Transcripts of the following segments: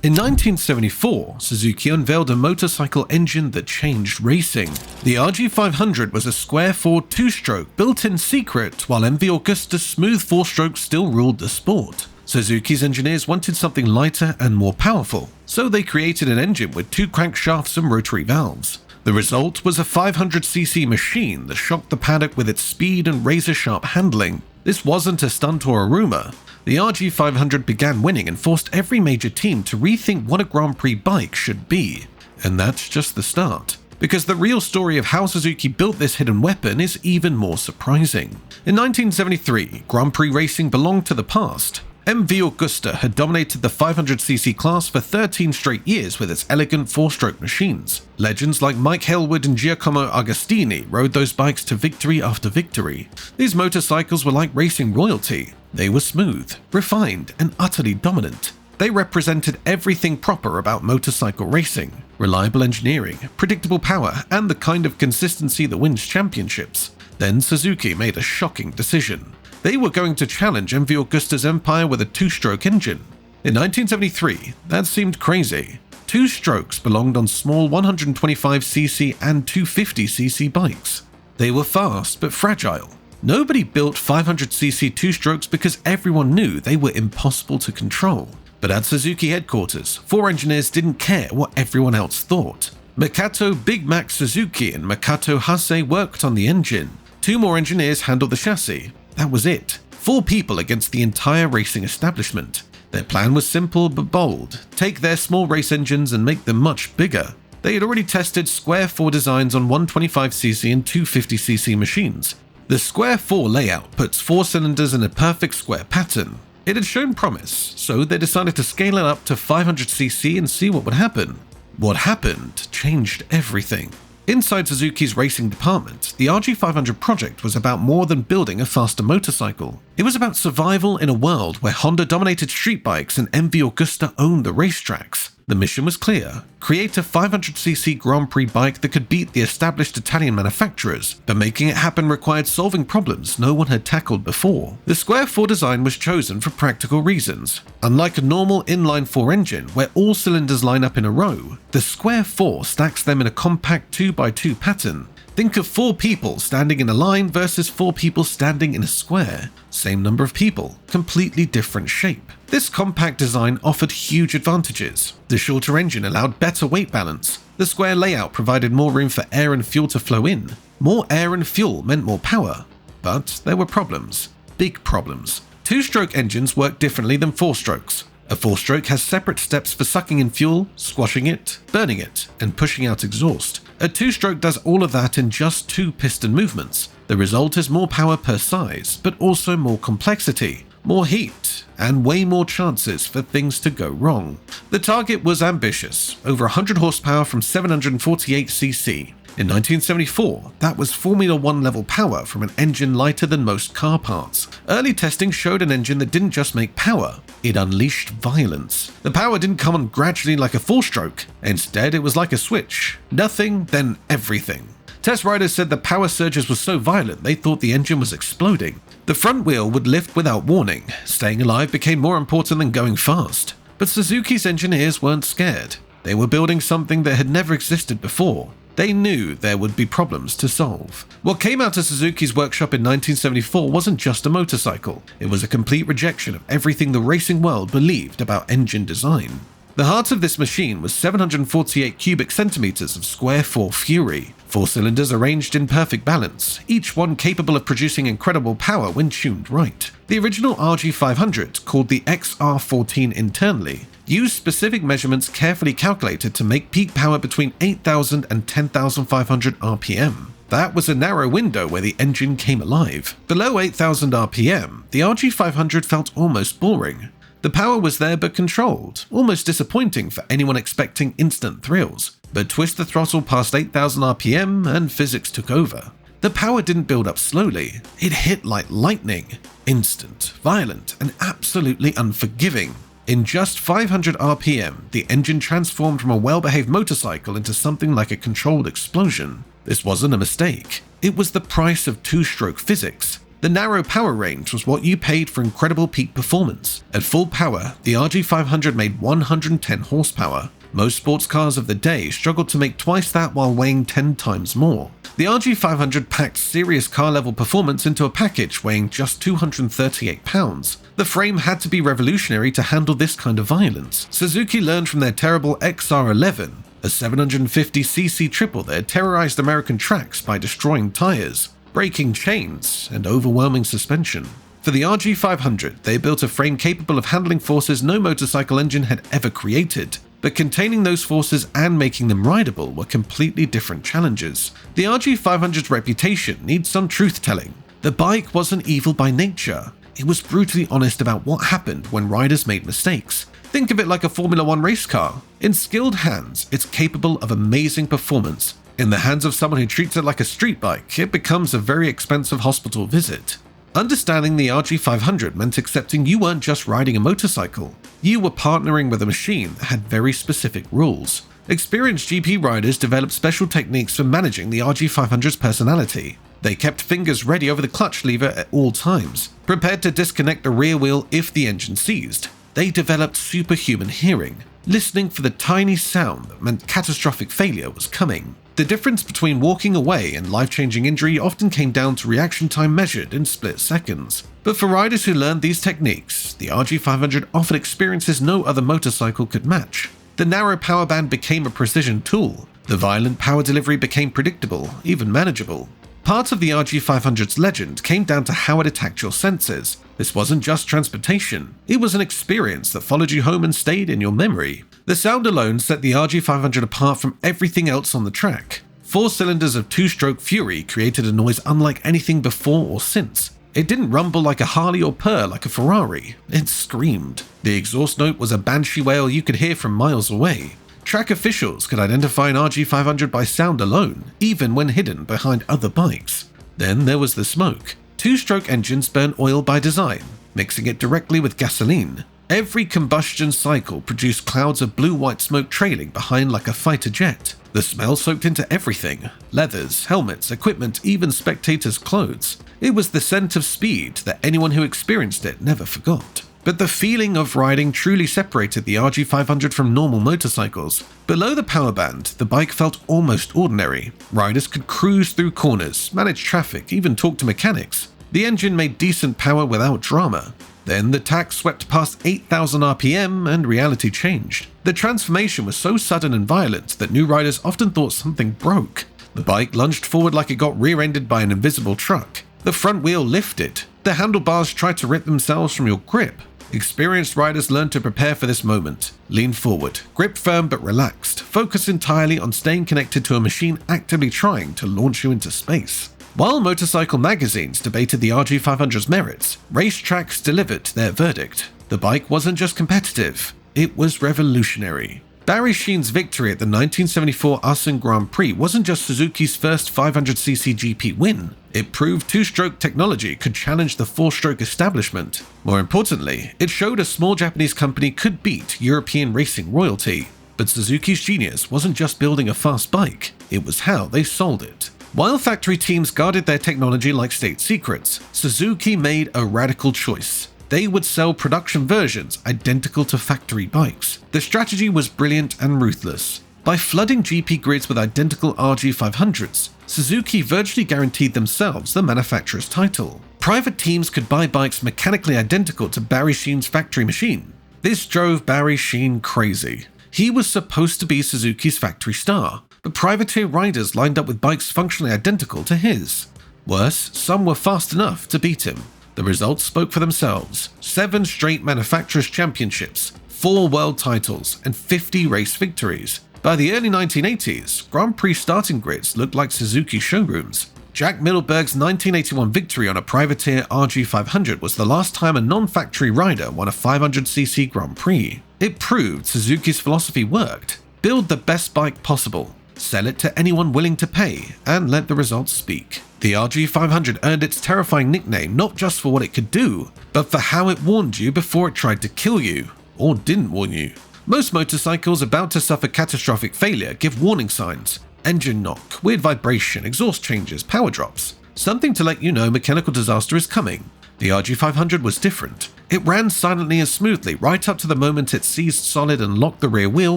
In 1974, Suzuki unveiled a motorcycle engine that changed racing. The RG500 was a square 4 two-stroke built in secret, while MV Agusta's smooth 4-stroke still ruled the sport. Suzuki's engineers wanted something lighter and more powerful, so they created an engine with 2 crankshafts and rotary valves. The result was a 500cc machine that shocked the paddock with its speed and razor-sharp handling. This wasn't a stunt or a rumor. The RG500 began winning and forced every major team to rethink what a Grand Prix bike should be. And that's just the start. Because the real story of how Suzuki built this hidden weapon is even more surprising. In 1973, Grand Prix racing belonged to the past. MV Agusta had dominated the 500cc class for 13 straight years with its elegant 4-stroke machines. Legends like Mike Hailwood and Giacomo Agostini rode those bikes to victory after victory. These motorcycles were like racing royalty. They were smooth, refined, and utterly dominant. They represented everything proper about motorcycle racing: reliable engineering, predictable power, and the kind of consistency that wins championships. Then Suzuki made a shocking decision. They were going to challenge MV Agusta's empire with a 2-stroke engine. In 1973, that seemed crazy. 2 strokes belonged on small 125cc and 250cc bikes. They were fast but fragile. Nobody built 500cc 2-strokes because everyone knew they were impossible to control. But at Suzuki headquarters, 4 engineers didn't care what everyone else thought. Makoto Big Mac Suzuki and Makoto Hase worked on the engine. 2 more engineers handled the chassis. That was it. 4 people against the entire racing establishment. Their plan was simple but bold: take their small race engines and make them much bigger. They had already tested square 4 designs on 125cc and 250cc machines. The square 4 layout puts 4 cylinders in a perfect square pattern. It had shown promise, so they decided to scale it up to 500cc and see what would happen. What happened changed everything. Inside Suzuki's racing department, the RG500 project was about more than building a faster motorcycle. It was about survival in a world where Honda dominated street bikes and MV Agusta owned the racetracks. The mission was clear: create a 500cc Grand Prix bike that could beat the established Italian manufacturers, but making it happen required solving problems no one had tackled before. The square 4 design was chosen for practical reasons. Unlike a normal inline-4 engine where all cylinders line up in a row, the square 4 stacks them in a compact 2x2 pattern. Think of 4 people standing in a line versus 4 people standing in a square. Same number of people, completely different shape. This compact design offered huge advantages. The shorter engine allowed better weight balance. The square layout provided more room for air and fuel to flow in. More air and fuel meant more power. But there were problems. Big problems. 2-stroke engines work differently than 4-strokes. A 4-stroke has separate steps for sucking in fuel, squashing it, burning it, and pushing out exhaust. A 2-stroke does all of that in just 2 piston movements. The result is more power per size, but also more complexity, more heat, and way more chances for things to go wrong. The target was ambitious: over 100 horsepower from 748cc. In 1974, that was Formula 1 level power from an engine lighter than most car parts. Early testing showed an engine that didn't just make power, it unleashed violence. The power didn't come on gradually like a 4-stroke. Instead, it was like a switch. Nothing, then everything. Test riders said the power surges were so violent they thought the engine was exploding. The front wheel would lift without warning. Staying alive became more important than going fast. But Suzuki's engineers weren't scared. They were building something that had never existed before. They knew there would be problems to solve. What came out of Suzuki's workshop in 1974 wasn't just a motorcycle. It was a complete rejection of everything the racing world believed about engine design. The heart of this machine was 748 cubic centimeters of square 4 fury. 4 cylinders arranged in perfect balance, each one capable of producing incredible power when tuned right. The original RG500, called the XR14 internally, used specific measurements carefully calculated to make peak power between 8,000 and 10,500 RPM. That was a narrow window where the engine came alive. Below 8,000 RPM, the RG500 felt almost boring. The power was there but controlled, almost disappointing for anyone expecting instant thrills. But twist the throttle past 8,000 RPM and physics took over. The power didn't build up slowly, it hit like lightning. Instant, violent, and absolutely unforgiving. In just 500 RPM, the engine transformed from a well-behaved motorcycle into something like a controlled explosion. This wasn't a mistake. It was the price of 2-stroke physics. The narrow power range was what you paid for incredible peak performance. At full power, the RG500 made 110 horsepower. Most sports cars of the day struggled to make twice that while weighing 10 times more. The RG500 packed serious car-level performance into a package weighing just 238 pounds. The frame had to be revolutionary to handle this kind of violence. Suzuki learned from their terrible XR11, a 750cc triple that had terrorized American tracks by destroying tires, breaking chains, and overwhelming suspension. For the RG500, they built a frame capable of handling forces no motorcycle engine had ever created. But containing those forces and making them rideable were completely different challenges. The RG500's reputation needs some truth-telling. The bike wasn't evil by nature. It was brutally honest about what happened when riders made mistakes. Think of it like a Formula 1 race car. In skilled hands, it's capable of amazing performance. In the hands of someone who treats it like a street bike, it becomes a very expensive hospital visit. Understanding the RG500 meant accepting you weren't just riding a motorcycle. You were partnering with a machine that had very specific rules. Experienced GP riders developed special techniques for managing the RG500's personality. They kept fingers ready over the clutch lever at all times, prepared to disconnect the rear wheel if the engine seized. They developed superhuman hearing, listening for the tiny sound that meant catastrophic failure was coming. The difference between walking away and life-changing injury often came down to reaction time measured in split seconds. But for riders who learned these techniques, the RG500 offered experiences no other motorcycle could match. The narrow power band became a precision tool. The violent power delivery became predictable, even manageable. Part of the RG500's legend came down to how it attacked your senses. This wasn't just transportation, it was an experience that followed you home and stayed in your memory. The sound alone set the RG500 apart from everything else on the track. 4 cylinders of 2-stroke fury created a noise unlike anything before or since. It didn't rumble like a Harley or purr like a Ferrari, it screamed. The exhaust note was a banshee wail you could hear from miles away. Track officials could identify an RG500 by sound alone, even when hidden behind other bikes. Then there was the smoke. 2-stroke engines burn oil by design, mixing it directly with gasoline. Every combustion cycle produced clouds of blue-white smoke trailing behind like a fighter jet. The smell soaked into everything: leathers, helmets, equipment, even spectators' clothes. It was the scent of speed that anyone who experienced it never forgot. But the feeling of riding truly separated the RG500 from normal motorcycles. Below the power band, the bike felt almost ordinary. Riders could cruise through corners, manage traffic, even talk to mechanics. The engine made decent power without drama. Then the tach swept past 8,000 RPM and reality changed. The transformation was so sudden and violent that new riders often thought something broke. The bike lunged forward like it got rear-ended by an invisible truck. The front wheel lifted. The handlebars tried to rip themselves from your grip. Experienced riders learned to prepare for this moment. Lean forward, grip firm but relaxed, focus entirely on staying connected to a machine actively trying to launch you into space. While motorcycle magazines debated the RG500's merits, racetracks delivered their verdict. The bike wasn't just competitive, it was revolutionary. Barry Sheen's victory at the 1974 Assen Grand Prix wasn't just Suzuki's first 500cc GP win. It proved 2-stroke technology could challenge the 4-stroke establishment. More importantly, it showed a small Japanese company could beat European racing royalty. But Suzuki's genius wasn't just building a fast bike, it was how they sold it. While factory teams guarded their technology like state secrets, Suzuki made a radical choice. They would sell production versions identical to factory bikes. The strategy was brilliant and ruthless. By flooding GP grids with identical RG500s, Suzuki virtually guaranteed themselves the manufacturer's title. Private teams could buy bikes mechanically identical to Barry Sheen's factory machine. This drove Barry Sheen crazy. He was supposed to be Suzuki's factory star, but privateer riders lined up with bikes functionally identical to his. Worse, some were fast enough to beat him. The results spoke for themselves: 7 straight manufacturers' championships, 4 world titles, and 50 race victories. By the early 1980s, Grand Prix starting grids looked like Suzuki showrooms. Jack Middleberg's 1981 victory on a privateer RG500 was the last time a non-factory rider won a 500cc Grand Prix. It proved Suzuki's philosophy worked: build the best bike possible, sell it to anyone willing to pay, and let the results speak. The RG500 earned its terrifying nickname not just for what it could do, but for how it warned you before it tried to kill you, or didn't warn you. Most motorcycles about to suffer catastrophic failure give warning signs: engine knock, weird vibration, exhaust changes, power drops. Something to let you know mechanical disaster is coming. The RG500 was different. It ran silently and smoothly right up to the moment it seized solid and locked the rear wheel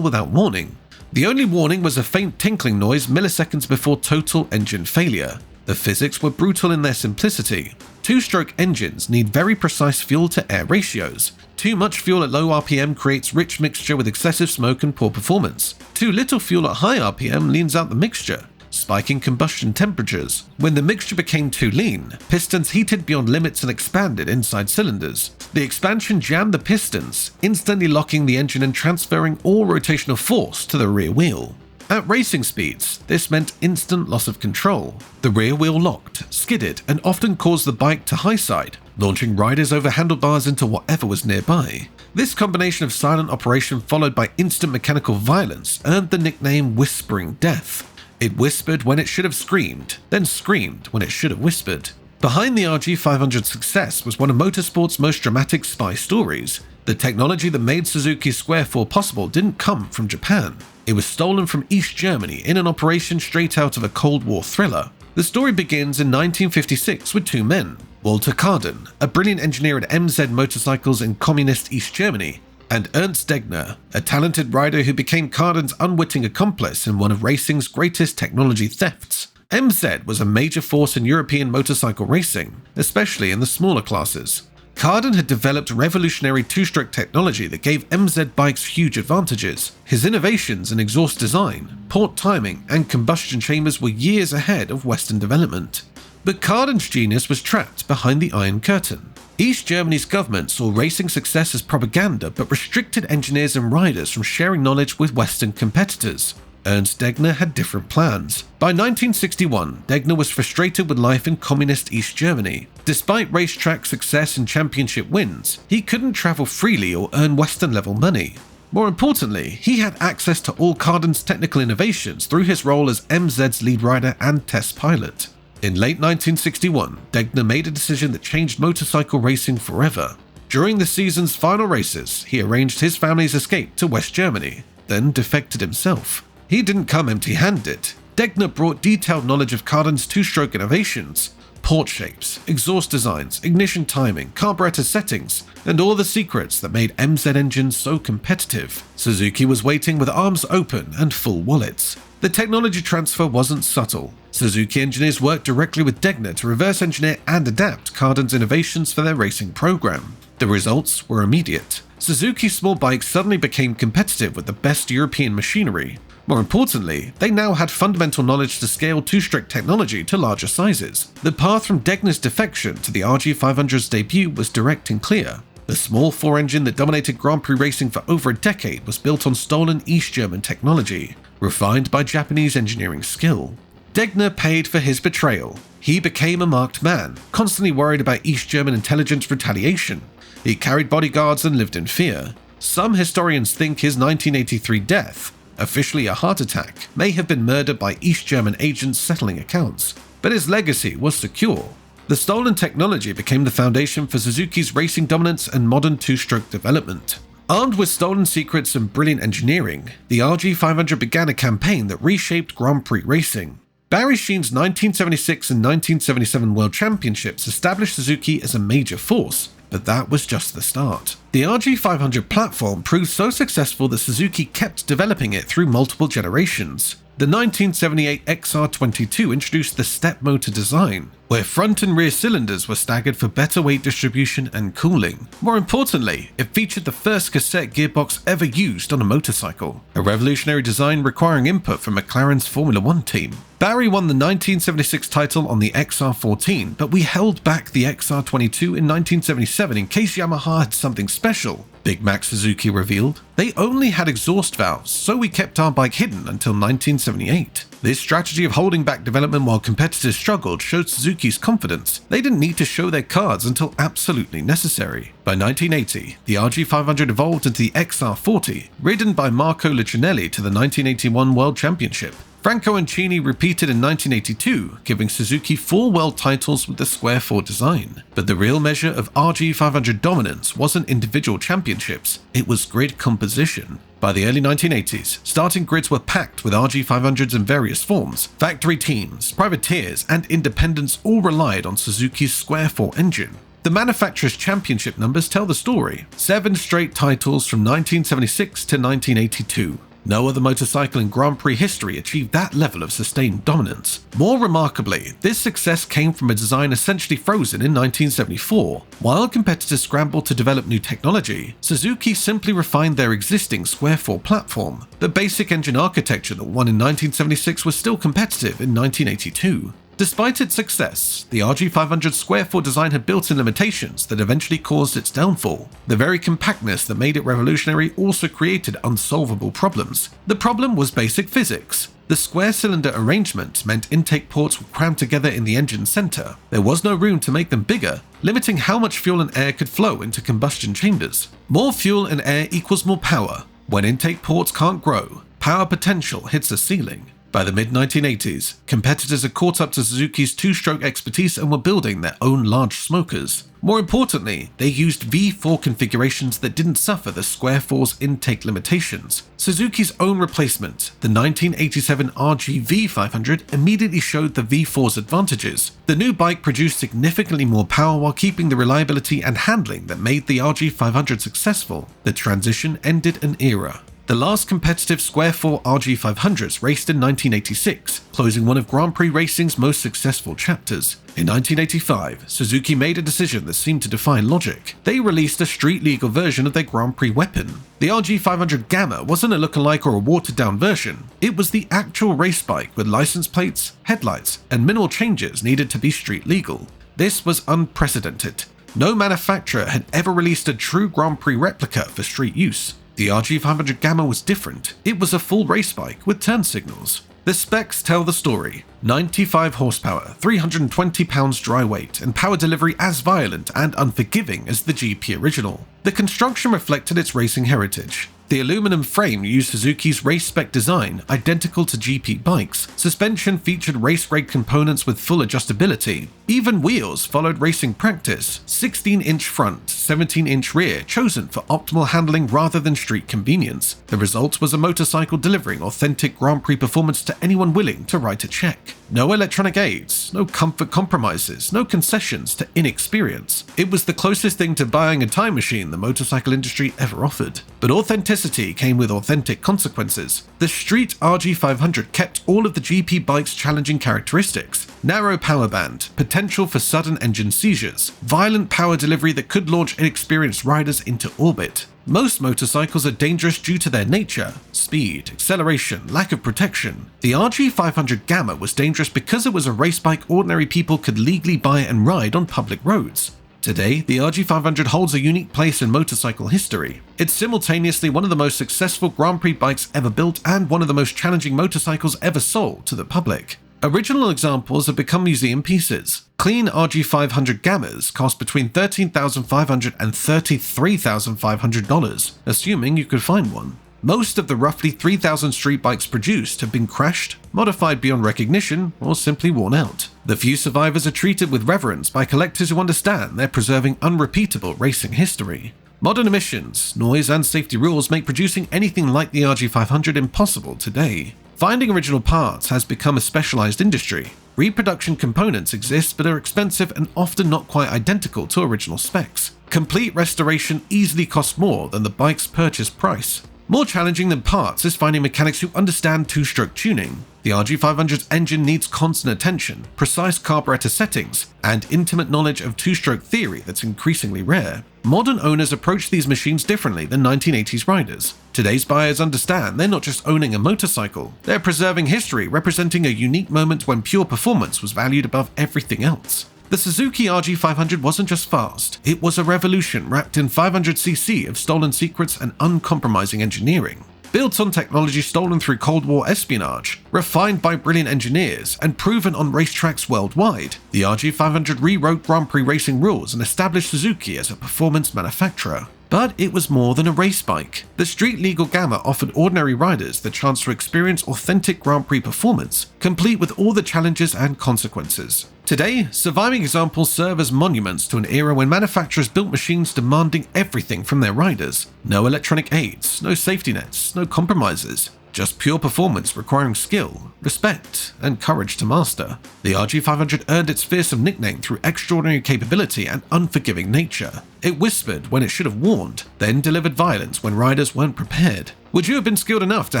without warning. The only warning was a faint tinkling noise milliseconds before total engine failure. The physics were brutal in their simplicity. Two-stroke engines need very precise fuel-to-air ratios. Too much fuel at low RPM creates rich mixture with excessive smoke and poor performance. Too little fuel at high RPM leans out the mixture, spiking combustion temperatures. When the mixture became too lean, pistons heated beyond limits and expanded inside cylinders. The expansion jammed the pistons, instantly locking the engine and transferring all rotational force to the rear wheel. At racing speeds, this meant instant loss of control. The rear wheel locked, skidded, and often caused the bike to high side, launching riders over handlebars into whatever was nearby. This combination of silent operation followed by instant mechanical violence earned the nickname Whispering Death. It whispered when it should have screamed, then screamed when it should have whispered. Behind the RG500's success was one of motorsport's most dramatic spy stories. The technology that made Suzuki's Square 4 possible didn't come from Japan. It was stolen from East Germany in an operation straight out of a Cold War thriller. The story begins in 1956 with two men, Walter Carden, a brilliant engineer at MZ Motorcycles in communist East Germany, and Ernst Degner, a talented rider who became Carden's unwitting accomplice in one of racing's greatest technology thefts. MZ was a major force in European motorcycle racing, especially in the smaller classes. Carden had developed revolutionary two-stroke technology that gave MZ bikes huge advantages. His innovations in exhaust design, port timing, and combustion chambers were years ahead of Western development. But Carden's genius was trapped behind the Iron Curtain. East Germany's government saw racing success as propaganda but restricted engineers and riders from sharing knowledge with Western competitors. Ernst Degner had different plans. By 1961, Degner was frustrated with life in communist East Germany. Despite racetrack success and championship wins, he couldn't travel freely or earn Western-level money. More importantly, he had access to all Carden's technical innovations through his role as MZ's lead rider and test pilot. In late 1961, Degner made a decision that changed motorcycle racing forever. During the season's final races, he arranged his family's escape to West Germany, then defected himself. He didn't come empty-handed. Degner brought detailed knowledge of Carden's two-stroke innovations, port shapes, exhaust designs, ignition timing, carburetor settings, and all the secrets that made MZ engines so competitive. Suzuki was waiting with arms open and full wallets. The technology transfer wasn't subtle. Suzuki engineers worked directly with Degner to reverse engineer and adapt Carden's innovations for their racing program. The results were immediate. Suzuki's small bikes suddenly became competitive with the best European machinery. More importantly, they now had fundamental knowledge to scale two-stroke technology to larger sizes. The path from Degner's defection to the RG500's debut was direct and clear. The small four-engine that dominated Grand Prix racing for over a decade was built on stolen East German technology, refined by Japanese engineering skill. Degner paid for his betrayal. He became a marked man, constantly worried about East German intelligence retaliation. He carried bodyguards and lived in fear. Some historians think his 1983 death, officially a heart attack, may have been murdered by East German agents settling accounts, but his legacy was secure. The stolen technology became the foundation for Suzuki's racing dominance and modern two-stroke development. Armed with stolen secrets and brilliant engineering, the RG500 began a campaign that reshaped Grand Prix racing. Barry Sheen's 1976 and 1977 World Championships established Suzuki as a major force, but that was just the start. The RG500 platform proved so successful that Suzuki kept developing it through multiple generations. The 1978 XR22 introduced the step motor design, where front and rear cylinders were staggered for better weight distribution and cooling. More importantly, it featured the first cassette gearbox ever used on a motorcycle, a revolutionary design requiring input from McLaren's Formula One team. Barry won the 1976 title on the XR14, but we held back the XR22 in 1977 in case Yamaha had something special, Big Mac Suzuki revealed. They only had exhaust valves, so we kept our bike hidden until 1978. This strategy of holding back development while competitors struggled showed Suzuki's confidence. They didn't need to show their cards until absolutely necessary. By 1980, the RG500 evolved into the XR40, ridden by Marco Lucinelli to the 1981 World Championship. Franco and Chini repeated in 1982, giving Suzuki 4 world titles with the Square 4 design. But the real measure of RG500 dominance wasn't individual championships, it was grid composition. By the early 1980s, starting grids were packed with RG500s in various forms. Factory teams, privateers, and independents all relied on Suzuki's Square 4 engine. The manufacturer's championship numbers tell the story. 7 straight titles from 1976 to 1982. No other motorcycle in Grand Prix history achieved that level of sustained dominance. More remarkably, this success came from a design essentially frozen in 1974. While competitors scrambled to develop new technology, Suzuki simply refined their existing Square 4 platform. The basic engine architecture that won in 1976 was still competitive in 1982. Despite its success, the RG500 Square 4 design had built-in limitations that eventually caused its downfall. The very compactness that made it revolutionary also created unsolvable problems. The problem was basic physics. The square cylinder arrangement meant intake ports were crammed together in the engine center. There was no room to make them bigger, limiting how much fuel and air could flow into combustion chambers. More fuel and air equals more power. When intake ports can't grow, power potential hits a ceiling. By the mid-1980s, competitors had caught up to Suzuki's two-stroke expertise and were building their own large smokers. More importantly, they used V4 configurations that didn't suffer the Square 4's intake limitations. Suzuki's own replacement, the 1987 RG500, immediately showed the V4's advantages. The new bike produced significantly more power while keeping the reliability and handling that made the RG500 successful. The transition ended an era. The last competitive Square 4 RG500s raced in 1986, closing one of Grand Prix racing's most successful chapters. In 1985, Suzuki made a decision that seemed to defy logic. They released a street-legal version of their Grand Prix weapon. The RG500 Gamma wasn't a lookalike or a watered-down version. It was the actual race bike with license plates, headlights, and minimal changes needed to be street-legal. This was unprecedented. No manufacturer had ever released a true Grand Prix replica for street use. The RG500 Gamma was different. It was a full race bike with turn signals. The specs tell the story. 95 horsepower, 320 pounds dry weight, and power delivery as violent and unforgiving as the GP original. The construction reflected its racing heritage. The aluminum frame used Suzuki's race-spec design, identical to GP bikes. Suspension featured race-grade components with full adjustability. Even wheels followed racing practice. 16-inch front, 17-inch rear, chosen for optimal handling rather than street convenience. The result was a motorcycle delivering authentic Grand Prix performance to anyone willing to write a check. No electronic aids, no comfort compromises, no concessions to inexperience. It was the closest thing to buying a time machine the motorcycle industry ever offered. But authenticity came with authentic consequences. The street RG500 kept all of the GP bike's challenging characteristics. Narrow power band, potential for sudden engine seizures, violent power delivery that could launch inexperienced riders into orbit. Most motorcycles are dangerous due to their nature: speed, acceleration, lack of protection. The RG500 Gamma was dangerous because it was a race bike ordinary people could legally buy and ride on public roads. Today, the RG500 holds a unique place in motorcycle history. It's simultaneously one of the most successful Grand Prix bikes ever built and one of the most challenging motorcycles ever sold to the public. Original examples have become museum pieces. Clean RG500 Gammas cost between $13,500 and $33,500, assuming you could find one. Most of the roughly 3,000 street bikes produced have been crashed, modified beyond recognition, or simply worn out. The few survivors are treated with reverence by collectors who understand they're preserving unrepeatable racing history. Modern emissions, noise, and safety rules make producing anything like the RG500 impossible today. Finding original parts has become a specialized industry. Reproduction components exist but are expensive and often not quite identical to original specs. Complete restoration easily costs more than the bike's purchase price. More challenging than parts is finding mechanics who understand two-stroke tuning. The RG500's engine needs constant attention, precise carburetor settings, and intimate knowledge of two-stroke theory that's increasingly rare. Modern owners approach these machines differently than 1980s riders. Today's buyers understand they're not just owning a motorcycle, they're preserving history representing a unique moment when pure performance was valued above everything else. The Suzuki RG500 wasn't just fast, it was a revolution wrapped in 500cc of stolen secrets and uncompromising engineering. Built on technology stolen through Cold War espionage, refined by brilliant engineers, and proven on racetracks worldwide, the RG500 rewrote Grand Prix racing rules and established Suzuki as a performance manufacturer. But it was more than a race bike. The street-legal Gamma offered ordinary riders the chance to experience authentic Grand Prix performance, complete with all the challenges and consequences. Today, surviving examples serve as monuments to an era when manufacturers built machines demanding everything from their riders. No electronic aids, no safety nets, no compromises. Just pure performance requiring skill, respect, and courage to master. The RG500 earned its fearsome nickname through extraordinary capability and unforgiving nature. It whispered when it should have warned, then delivered violence when riders weren't prepared. Would you have been skilled enough to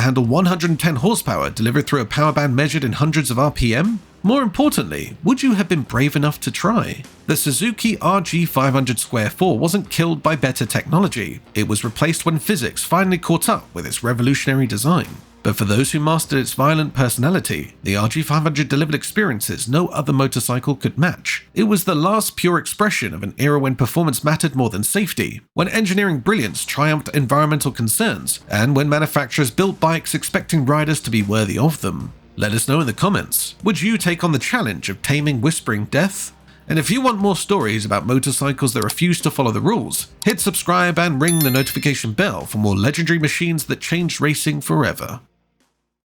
handle 110 horsepower delivered through a power band measured in hundreds of RPM? More importantly, would you have been brave enough to try? The Suzuki RG500 Square 4 wasn't killed by better technology. It was replaced when physics finally caught up with its revolutionary design. But for those who mastered its violent personality, the RG500 delivered experiences no other motorcycle could match. It was the last pure expression of an era when performance mattered more than safety, when engineering brilliance triumphed environmental concerns, and when manufacturers built bikes expecting riders to be worthy of them. Let us know in the comments, would you take on the challenge of taming Whispering Death? And if you want more stories about motorcycles that refuse to follow the rules, hit subscribe and ring the notification bell for more legendary machines that changed racing forever.